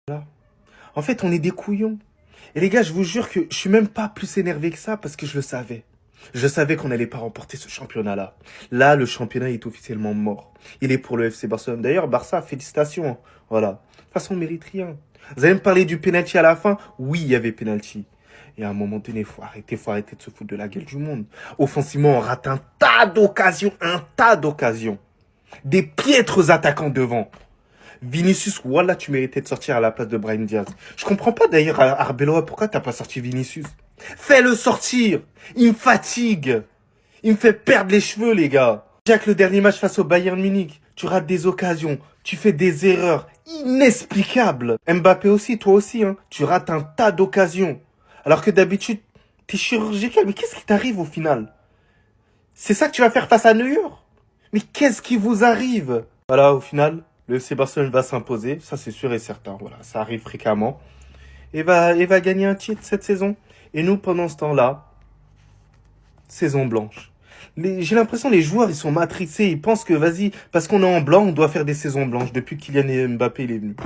Voilà. En fait, on est des couillons. Et les gars, je vous jure que je suis même pas plus énervé que ça parce que je le savais. Je savais qu'on n'allait pas remporter ce championnat-là. Là, le championnat est officiellement mort. Il est pour le FC Barcelone. D'ailleurs, Barça, félicitations. Voilà. De toute façon, on mérite rien. Vous allez me parler du penalty à la fin? Oui, il y avait penalty. Et à un moment donné, faut arrêter de se foutre de la gueule du monde. Offensivement, on rate un tas d'occasions, Des piètres attaquants devant. Vinicius, voilà, tu méritais de sortir à la place de Brahim Diaz. Je comprends pas d'ailleurs, Arbeloa, pourquoi t'as pas sorti Vinicius? Fais-le sortir. Il me fatigue. Il me fait perdre les cheveux, les gars. Jack, le dernier match face au Bayern Munich, tu rates des occasions, tu fais des erreurs inexplicables. Mbappé aussi, toi aussi, hein. Tu rates un tas d'occasions. Alors que d'habitude, t'es chirurgical. Mais qu'est-ce qui t'arrive au final? C'est ça que tu vas faire face à New York? Mais qu'est-ce qui vous arrive? Voilà, au final, le FC Barcelone va s'imposer. Ça, c'est sûr et certain. Voilà, ça arrive fréquemment. Et va gagner un titre cette saison. Et nous, pendant ce temps-là, saison blanche. J'ai l'impression que les joueurs, ils sont matrixés. Ils pensent que, vas-y, parce qu'on est en blanc, on doit faire des saisons blanches depuis que Kylian Mbappé il est venu.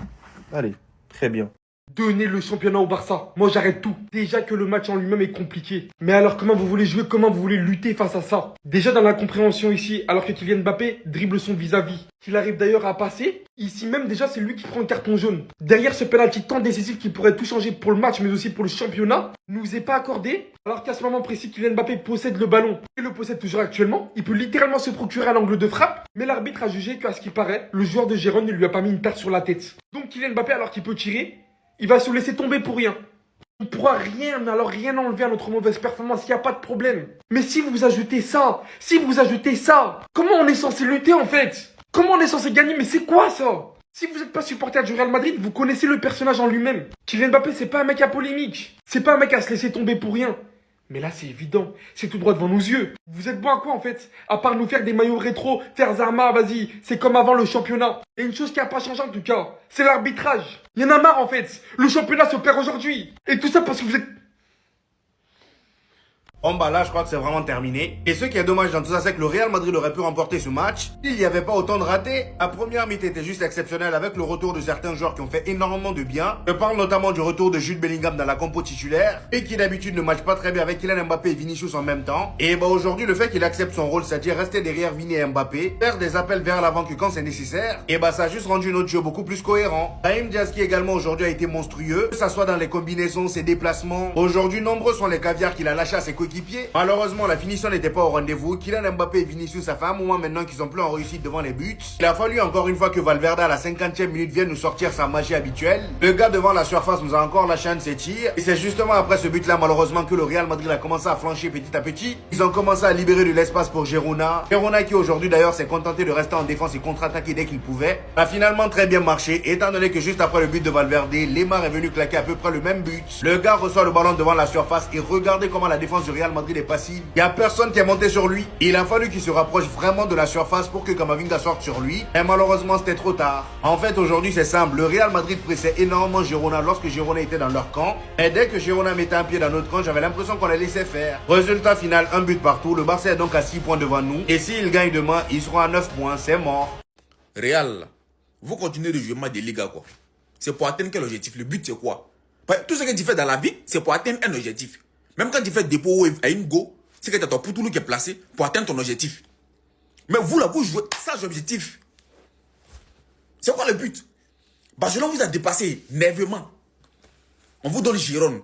Allez, très bien. Donnez le championnat au Barça. Moi, j'arrête tout. Déjà que le match en lui-même est compliqué. Mais alors, comment vous voulez jouer? Comment vous voulez lutter face à ça? Déjà dans la compréhension ici, alors que Kylian Mbappé dribble son vis-à-vis, qu'il arrive d'ailleurs à passer, ici même déjà c'est lui qui prend un carton jaune. Derrière ce penalty tant décisif qui pourrait tout changer pour le match mais aussi pour le championnat, nous est pas accordé, alors qu'à ce moment précis Kylian Mbappé possède le ballon et le possède toujours actuellement. Il peut littéralement se procurer à l'angle de frappe, mais l'arbitre a jugé qu'à ce qui paraît, le joueur de Gérone ne lui a pas mis une paire sur la tête. Donc Kylian Mbappé, alors qu'il peut tirer, il va se laisser tomber pour rien. On ne pourra rien, mais alors rien enlever à notre mauvaise performance, il n'y a pas de problème. Mais si vous ajoutez ça, comment on est censé lutter en fait? Comment on est censé gagner? Mais c'est quoi ça? Si vous n'êtes pas supporter du Real Madrid, vous connaissez le personnage en lui-même. Kylian Mbappé, c'est pas un mec à polémique. C'est pas un mec à se laisser tomber pour rien. Mais là, c'est évident. C'est tout droit devant nos yeux. Vous êtes bon à quoi, en fait? À part nous faire des maillots rétro, faire Zarma, vas-y. C'est comme avant le championnat. Et une chose qui n'a pas changé, en tout cas, c'est l'arbitrage. Il y en a marre, en fait. Le championnat se perd aujourd'hui. Et tout ça parce que vous êtes... Bon bah là je crois que c'est vraiment terminé. Et ce qui est dommage dans tout ça c'est que le Real Madrid aurait pu remporter ce match. Il n'y avait pas autant de ratés. La première mi-temps était juste exceptionnelle avec le retour de certains joueurs qui ont fait énormément de bien. Je parle notamment du retour de Jude Bellingham dans la compo titulaire. Et qui d'habitude ne matche pas très bien avec Kylian Mbappé et Vinicius en même temps. Et bah aujourd'hui le fait qu'il accepte son rôle, c'est-à-dire rester derrière Vini et Mbappé, faire des appels vers l'avant que quand c'est nécessaire. Et bah ça a juste rendu notre jeu beaucoup plus cohérent. Brahim Diaz qui également aujourd'hui a été monstrueux. Que ça soit dans les combinaisons, ses déplacements. Aujourd'hui nombreux sont les caviars qu'il a lâchés à ses coéquipiers. Malheureusement, la finition n'était pas au rendez-vous. Kylian Mbappé et Vinicius, ça fait un moment maintenant qu'ils sont plus en réussite devant les buts. Il a fallu encore une fois que Valverde à la 50e minute vienne nous sortir sa magie habituelle. Le gars devant la surface nous a encore lâché un de ses tirs. Et c'est justement après ce but-là, malheureusement, que le Real Madrid a commencé à flancher petit à petit. Ils ont commencé à libérer de l'espace pour Girona. Girona qui aujourd'hui d'ailleurs s'est contenté de rester en défense et contre-attaquer dès qu'il pouvait. A finalement très bien marché, étant donné que juste après le but de Valverde, Lemar est venu claquer à peu près le même but. Le gars reçoit le ballon devant la surface et regardez comment la défense du Real Madrid est passive. Il n'y a personne qui est monté sur lui. Il a fallu qu'il se rapproche vraiment de la surface pour que Camavinga sorte sur lui. Et malheureusement, c'était trop tard. En fait, aujourd'hui, c'est simple. Le Real Madrid pressait énormément Girona lorsque Girona était dans leur camp. Et dès que Girona mettait un pied dans notre camp, j'avais l'impression qu'on les laissait faire. Résultat final, un but partout. Le Barça est donc à 6 points devant nous. Et s'ils gagnent demain, ils seront à 9 points. C'est mort. Real, vous continuez de jouer match de Liga quoi. C'est pour atteindre quel objectif? Le but c'est quoi? Tout ce que tu fais dans la vie, c'est pour atteindre un objectif. Même quand tu fais dépôt à une go, c'est que tu as ton poutoulou qui est placé pour atteindre ton objectif. Mais vous là, vous jouez sans objectif. C'est quoi le but? Barcelone vous a dépassé nerveusement. On vous donne Girone.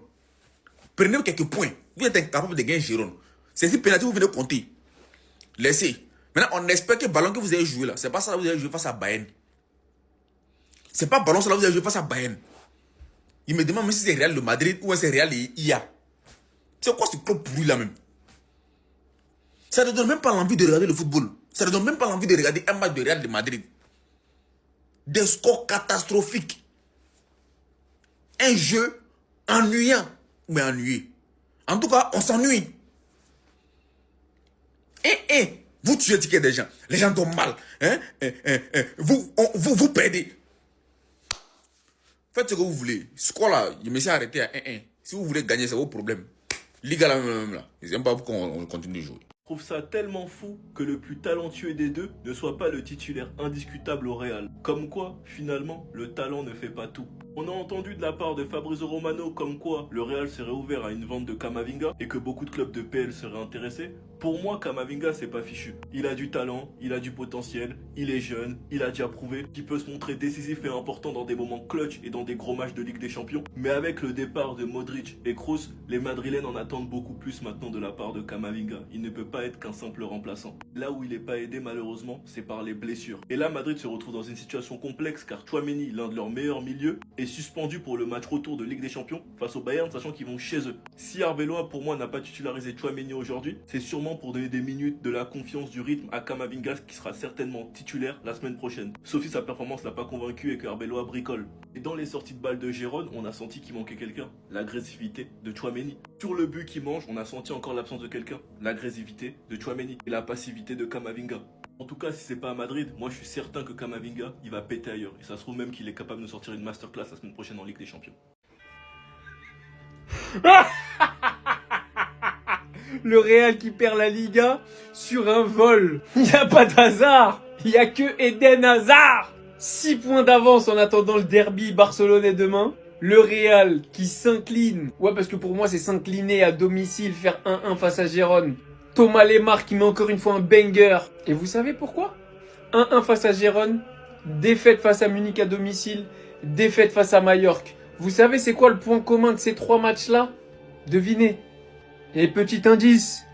Prenez quelques points. Vous êtes incapable de gagner Girone. C'est si pénalité vous venez compter. Laissez. Maintenant, on espère que le ballon que vous avez joué là, c'est pas ça que vous avez joué face à Bayern. C'est pas ballon ça là que vous avez joué face à Bayern. Il me demande même si c'est Real de Madrid ou c'est Real de IA. C'est quoi ce club pourri là même? Ça ne donne même pas l'envie de regarder le football. Ça ne donne même pas l'envie de regarder un match de Real de Madrid. Des scores catastrophiques. Un jeu ennuyant. Mais ennuyé. En tout cas, on s'ennuie. Vous tuez le ticket des gens. Les gens tombent mal. Vous perdez. Faites ce que vous voulez. Score là, je me suis arrêté à 1-1. Si vous voulez gagner, c'est vos problèmes. Liga là même là. Ils n'aiment pas qu'on continue de jouer. Je trouve ça tellement fou que le plus talentueux des deux ne soit pas le titulaire indiscutable au Real. Comme quoi, finalement, le talent ne fait pas tout. On a entendu de la part de Fabrizio Romano comme quoi le Real serait ouvert à une vente de Camavinga et que beaucoup de clubs de PL seraient intéressés. Pour moi, Camavinga, c'est pas fichu. Il a du talent, il a du potentiel, il est jeune, il a déjà prouvé qu'il peut se montrer décisif et important dans des moments clutch et dans des gros matchs de Ligue des Champions. Mais avec le départ de Modric et Kroos, les Madrilènes en attendent beaucoup plus maintenant de la part de Camavinga. Il ne peut pas être qu'un simple remplaçant. Là où il n'est pas aidé malheureusement, c'est par les blessures. Et là, Madrid se retrouve dans une situation complexe car Tchouaméni, l'un de leurs meilleurs milieux, est suspendu pour le match retour de Ligue des Champions face au Bayern, sachant qu'ils vont chez eux. Si Arbeloa, pour moi, n'a pas titularisé Tchouaméni aujourd'hui, c'est sûrement pour donner des minutes, de la confiance, du rythme à Camavinga qui sera certainement titulaire la semaine prochaine. Sauf si sa performance l'a pas convaincu et que Arbeloa bricole. Et dans les sorties de balles de Gérone, on a senti qu'il manquait quelqu'un. L'agressivité de Tchouaméni. Sur le but qu'il mange, on a senti encore l'absence de quelqu'un. L'agressivité de Tchouaméni et la passivité de Camavinga. En tout cas, si c'est pas à Madrid, moi je suis certain que Camavinga, il va péter ailleurs. Et ça se trouve même qu'il est capable de sortir une masterclass la semaine prochaine en Ligue des Champions. Le Real qui perd la Liga sur un vol. Il n'y a pas d'hasard. Il n'y a que Eden Hazard. 6 points d'avance en attendant le derby barcelonais demain. Le Real qui s'incline. Ouais, parce que pour moi, c'est s'incliner à domicile, faire 1-1 face à Gérone. Thomas Lemar qui met encore une fois un banger. Et vous savez pourquoi? 1-1 face à Gérone. Défaite face à Munich à domicile. Défaite face à Majorque. Vous savez c'est quoi le point commun de ces 3 matchs-là? Devinez. Et petit indice,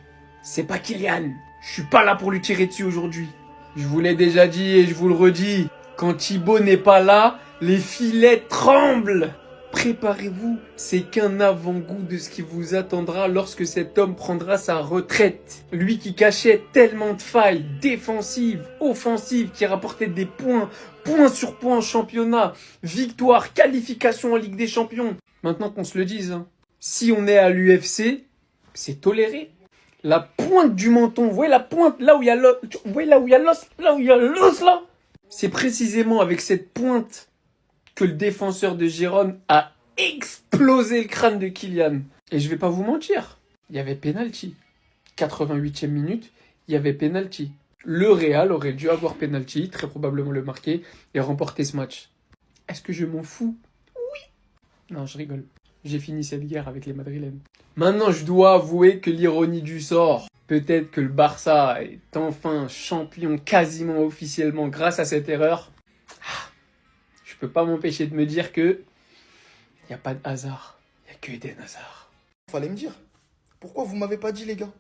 c'est pas Kylian. Je suis pas là pour lui tirer dessus aujourd'hui. Je vous l'ai déjà dit et je vous le redis. Quand Thibaut n'est pas là, les filets tremblent. Préparez-vous, c'est qu'un avant-goût de ce qui vous attendra lorsque cet homme prendra sa retraite. Lui qui cachait tellement de failles défensives, offensives, qui rapportait des points, points sur points en championnat, victoire, qualification en Ligue des Champions. Maintenant qu'on se le dise, hein, si on est à l'UFC, c'est toléré. La pointe du menton, vous voyez la pointe, là où il y a l'os, vous voyez là où il y a l'os, là. C'est précisément avec cette pointe que le défenseur de Gérone a explosé le crâne de Kylian. Et je vais pas vous mentir, il y avait penalty. 88e minute, il y avait penalty. Le Real aurait dû avoir penalty, très probablement le marquer, et remporter ce match. Est-ce que je m'en fous? Oui. Non, je rigole. J'ai fini cette guerre avec les Madrilènes. Maintenant, je dois avouer que l'ironie du sort, peut-être que le Barça est enfin champion quasiment officiellement grâce à cette erreur. Je peux pas m'empêcher de me dire que il n'y a pas de hasard. Il n'y a que Eden Hazard. Fallait me dire. Pourquoi vous m'avez pas dit, les gars?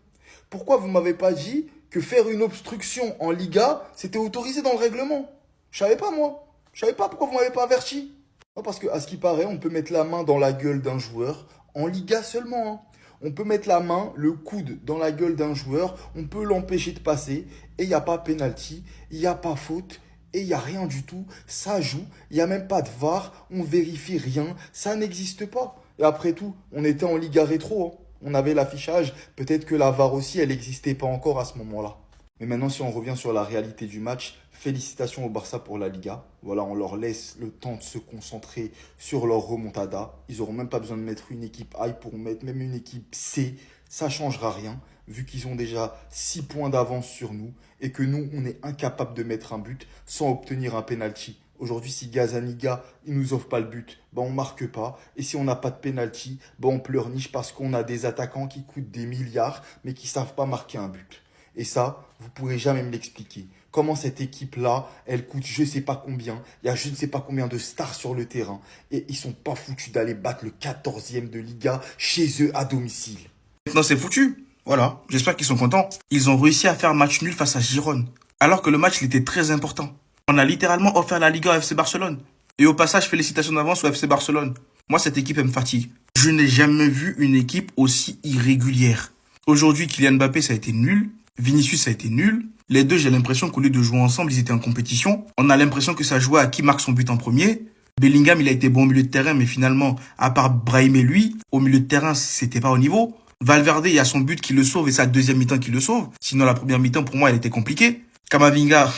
Pourquoi vous m'avez pas dit que faire une obstruction en Liga, c'était autorisé dans le règlement? Je savais pas, moi. Je savais pas pourquoi vous m'avez pas averti. Non, parce que, à ce qui paraît, on peut mettre la main dans la gueule d'un joueur en Liga seulement. Hein. On peut mettre la main, le coude dans la gueule d'un joueur, on peut l'empêcher de passer et il n'y a pas penalty, il n'y a pas faute. Et il n'y a rien du tout, ça joue, il n'y a même pas de VAR, on vérifie rien, ça n'existe pas. Et après tout, on était en Liga rétro, hein. On avait l'affichage, peut-être que la VAR aussi, elle n'existait pas encore à ce moment-là. Mais maintenant, si on revient sur la réalité du match, félicitations au Barça pour la Liga. Voilà, on leur laisse le temps de se concentrer sur leur remontada. Ils n'auront même pas besoin de mettre une équipe A pour mettre même une équipe C. Ça ne changera rien, vu qu'ils ont déjà 6 points d'avance sur nous et que nous, on est incapable de mettre un but sans obtenir un penalty. Aujourd'hui, si Gazaniga, il nous offre pas le but, ben on marque pas. Et si on n'a pas de penalty, ben on pleurniche parce qu'on a des attaquants qui coûtent des milliards, mais qui savent pas marquer un but. Et ça, vous pourrez jamais me l'expliquer. Comment cette équipe-là, elle coûte je sais pas combien. Il y a je ne sais pas combien de stars sur le terrain. Et ils sont pas foutus d'aller battre le 14e de Liga chez eux à domicile. Maintenant, c'est foutu. Voilà, j'espère qu'ils sont contents. Ils ont réussi à faire un match nul face à Gérone. Alors que le match, il était très important. On a littéralement offert la Liga au FC Barcelone. Et au passage, félicitations d'avance au FC Barcelone. Moi, cette équipe, elle me fatigue. Je n'ai jamais vu une équipe aussi irrégulière. Aujourd'hui, Kylian Mbappé, ça a été nul. Vinicius, ça a été nul. Les deux, j'ai l'impression qu'au lieu de jouer ensemble, ils étaient en compétition. On a l'impression que ça jouait à qui marque son but en premier. Bellingham, il a été bon au milieu de terrain, mais finalement, à part Brahim et lui, au milieu de terrain, c'était pas au niveau. Valverde, il y a son but qui le sauve et sa deuxième mi-temps qui le sauve. Sinon, la première mi-temps, pour moi, elle était compliquée. Camavinga,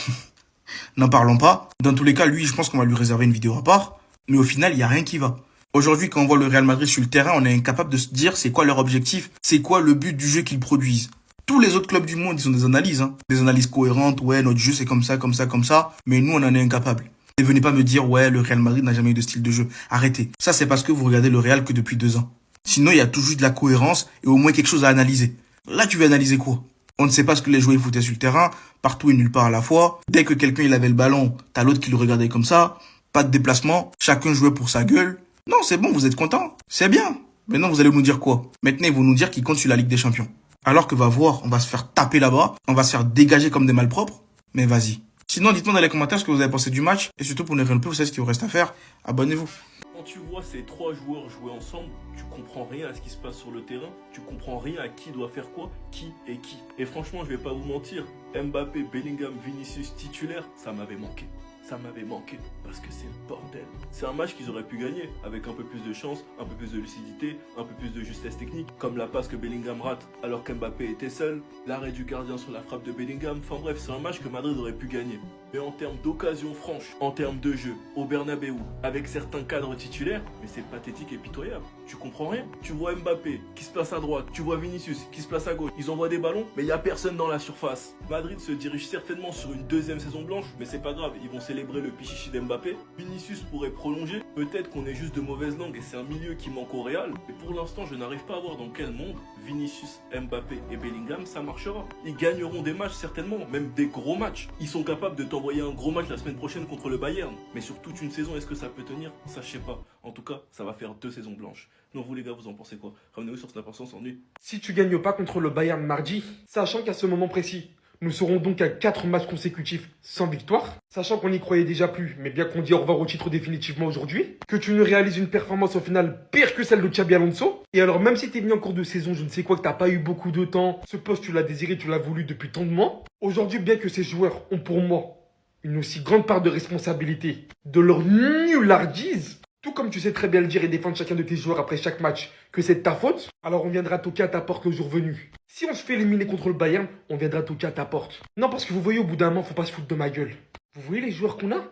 n'en parlons pas. Dans tous les cas, lui, je pense qu'on va lui réserver une vidéo à part. Mais au final, il n'y a rien qui va. Aujourd'hui, quand on voit le Real Madrid sur le terrain, on est incapable de se dire c'est quoi leur objectif, c'est quoi le but du jeu qu'ils produisent. Tous les autres clubs du monde, ils ont des analyses, hein. Des analyses cohérentes. Ouais, notre jeu, c'est comme ça, comme ça, comme ça. Mais nous, on en est incapables. Et venez pas me dire, ouais, le Real Madrid n'a jamais eu de style de jeu. Arrêtez. Ça, c'est parce que vous regardez le Real que depuis 2 ans. Sinon, il y a toujours de la cohérence et au moins quelque chose à analyser. Là, tu veux analyser quoi? On ne sait pas ce que les joueurs foutaient sur le terrain, partout et nulle part à la fois. Dès que quelqu'un il avait le ballon, t'as l'autre qui le regardait comme ça. Pas de déplacement, chacun jouait pour sa gueule. Non, c'est bon, vous êtes content. C'est bien. Maintenant, vous allez nous dire quoi? Maintenant, ils vont nous dire qu'ils comptent sur la Ligue des Champions. Alors que va voir, on va se faire taper là-bas, on va se faire dégager comme des malpropres. Mais vas-y. Sinon, dites-moi dans les commentaires ce que vous avez pensé du match. Et surtout, pour ne rien plus, vous savez ce qu'il vous reste à faire. Abonnez-vous. Quand tu vois ces 3 joueurs jouer ensemble, tu comprends rien à ce qui se passe sur le terrain, tu comprends rien à qui doit faire quoi, qui est qui. Et franchement, je vais pas vous mentir, Mbappé, Bellingham, Vinicius titulaire, ça m'avait manqué. Ça m'avait manqué parce que c'est le bordel. C'est un match qu'ils auraient pu gagner avec un peu plus de chance, un peu plus de lucidité, un peu plus de justesse technique, comme la passe que Bellingham rate alors qu'Mbappé était seul, l'arrêt du gardien sur la frappe de Bellingham. Enfin bref, c'est un match que Madrid aurait pu gagner. Mais en termes d'occasion franche, en termes de jeu, au Bernabeu, avec certains cadres titulaires, mais c'est pathétique et pitoyable. Tu comprends rien. Tu vois Mbappé qui se place à droite, tu vois Vinicius qui se place à gauche. Ils envoient des ballons, mais il n'y a personne dans la surface. Madrid se dirige certainement sur une 2e saison blanche, mais c'est pas grave, ils vont célébrer le pichichi d'Mbappé. Vinicius pourrait prolonger. Peut-être qu'on est juste de mauvaise langue et c'est un milieu qui manque au Real. Et pour l'instant, je n'arrive pas à voir dans quel monde Vinicius, Mbappé et Bellingham ça marchera. Ils gagneront des matchs certainement, même des gros matchs. Ils sont capables de t'envoyer un gros match la semaine prochaine contre le Bayern. Mais sur toute une saison, est-ce que ça peut tenir? Ça, je sais pas. En tout cas, ça va faire 2 saisons blanches. Donc vous les gars, vous en pensez quoi? Ramenez-vous sur Snap sans nuit. Si tu gagnes pas contre le Bayern mardi, sachant qu'à ce moment précis, nous serons donc à 4 matchs consécutifs sans victoire, sachant qu'on n'y croyait déjà plus, mais bien qu'on dit au revoir au titre définitivement aujourd'hui, que tu ne réalises une performance au final pire que celle de Xabi Alonso, et alors même si t'es venu en cours de saison, je ne sais quoi, que t'as pas eu beaucoup de temps, ce poste tu l'as désiré, tu l'as voulu depuis tant de mois, aujourd'hui bien que ces joueurs ont pour moi une aussi grande part de responsabilité de leur nullardise, tout comme tu sais très bien le dire et défendre chacun de tes joueurs après chaque match que c'est de ta faute, alors on viendra toquer à ta porte le jour venu. Si on se fait éliminer contre le Bayern, on viendra toquer à ta porte. Non, parce que vous voyez, au bout d'un moment, faut pas se foutre de ma gueule. Vous voyez les joueurs qu'on a?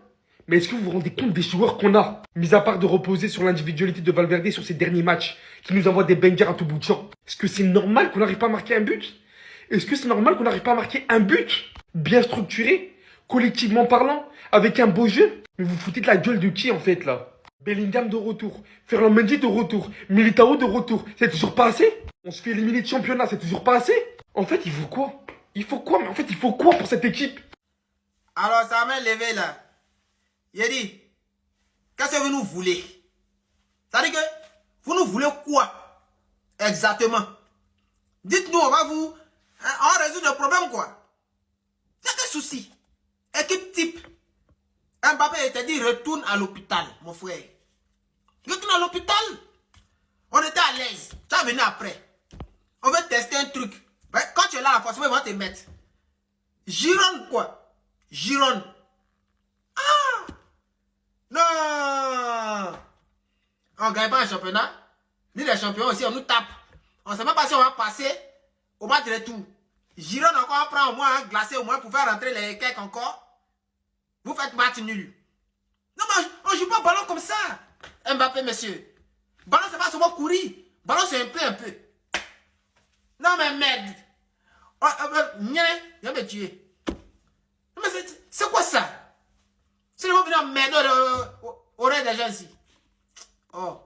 Mais est-ce que vous vous rendez compte des joueurs qu'on a? Mis à part de reposer sur l'individualité de Valverde sur ses derniers matchs, qui nous envoie des bangers à tout bout de champ. Est-ce que c'est normal qu'on n'arrive pas à marquer un but? Est-ce que c'est normal qu'on n'arrive pas à marquer un but bien structuré, collectivement parlant, avec un beau jeu? Mais vous foutez de la gueule de qui en fait là? Bellingham de retour, Ferland Mendy de retour, Militao de retour, c'est toujours pas assez? On se fait éliminer de championnat, c'est toujours pas assez? En fait, il faut quoi? Il faut quoi? Mais en fait, il faut quoi pour cette équipe? Alors, ça m'a levé là. Il a dit, qu'est-ce que vous nous voulez? C'est-à-dire que vous nous voulez quoi? Exactement. Dites-nous, on va vous... on va résoudre le problème quoi? Il y a des soucis. Équipe type. Mbappé était dit, retourne à l'hôpital, mon frère. Retourne à l'hôpital. On était à l'aise. Ça venait après. On veut tester un truc. Quand tu es là, forcément, ils vont te mettre. Gironde, quoi. Gironde. Ah! Non! On ne gagne pas un championnat. Ni les champions aussi, on nous tape. On ne sait même pas si on va passer au match de retour. Gironde, encore, on prend au moins un glacé au moins pour faire rentrer les cakes encore. Vous faites match nul. Non, mais on ne joue pas au ballon comme ça. Mbappé, monsieur. Ballon, c'est pas seulement courir. Ballon, c'est un peu. Non, mais merde. Viens me tuer. Non, mais c'est quoi ça? C'est le mot venir m'aider au reste des gens ici. Oh.